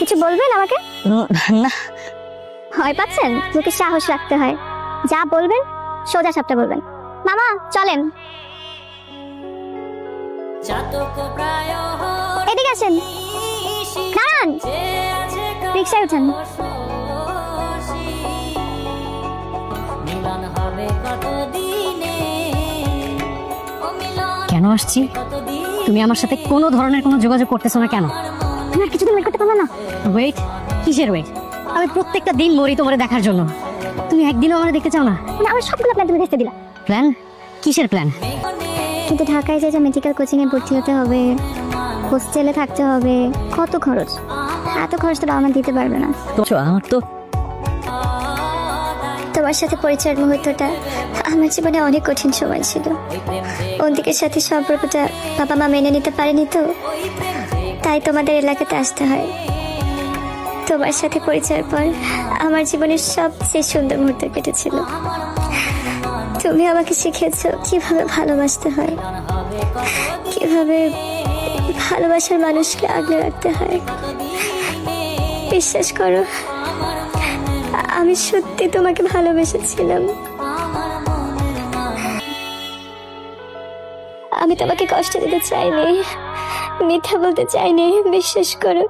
কিছু বলবেন আমাকে? না। ভয় পাচ্ছেন? মুখে সাহস রাখতে হয়। যা বলবেন সোজা সাপটা বলবেন। মামা চলেন, এদিকে আসেন। দাঁড়ান, রিক্সায় উঠেন। কেন আসছি? তুমি আমার সাথে কোনো ধরনের কোনো যোগাযোগ করতেছো না কেন? তুমি আর কিছুদিন ওয়েট করতে পারলো না? ওয়েট? কিসের ওয়েট? আমি প্রত্যেকটা দিন মরি তোমারে দেখার জন্য, তুমি একদিনও আমার দেখতে চাও না? মানে আমার সবগুলো প্ল্যান তুমি ভেস্তে দিলা। প্ল্যান? কিসের প্ল্যান? কিন্তু ঢাকায় যে মেডিকেল কোচিং এ ভর্তি হতে হবে, হোস্টেলে থাকতে হবে, কত খরচ। এত খরচ তো বাবা মা দিতে পারবে না। আমার তো তোমার সাথে পরিচয়ের মুহূর্তটা আমার জীবনে অনেক কঠিন সময় ছিল। অন্তিকের সাথে সম্পর্কটা বাবা মা মেনে নিতে পারেনি, তো তাই তোমাদের এলাকাতে আসতে হয়। তোমার সাথে পরিচয়ের পর আমার জীবনের সবচেয়ে সুন্দর মুহূর্ত কেটেছিল। তুমি আমাকে শিখিয়েছো কিভাবে ভালোবাসতে হয়, কিভাবে ভালোবাসার মানুষকে আগলে রাখতে হয়। বিশ্বাস করো, আমি সত্যি তোমাকে ভালোবেসেছিলাম। আমি তোমাকে কষ্ট দিতে চাইনি, মিথ্যা বলতে চাইনি। বিশ্বাস করো।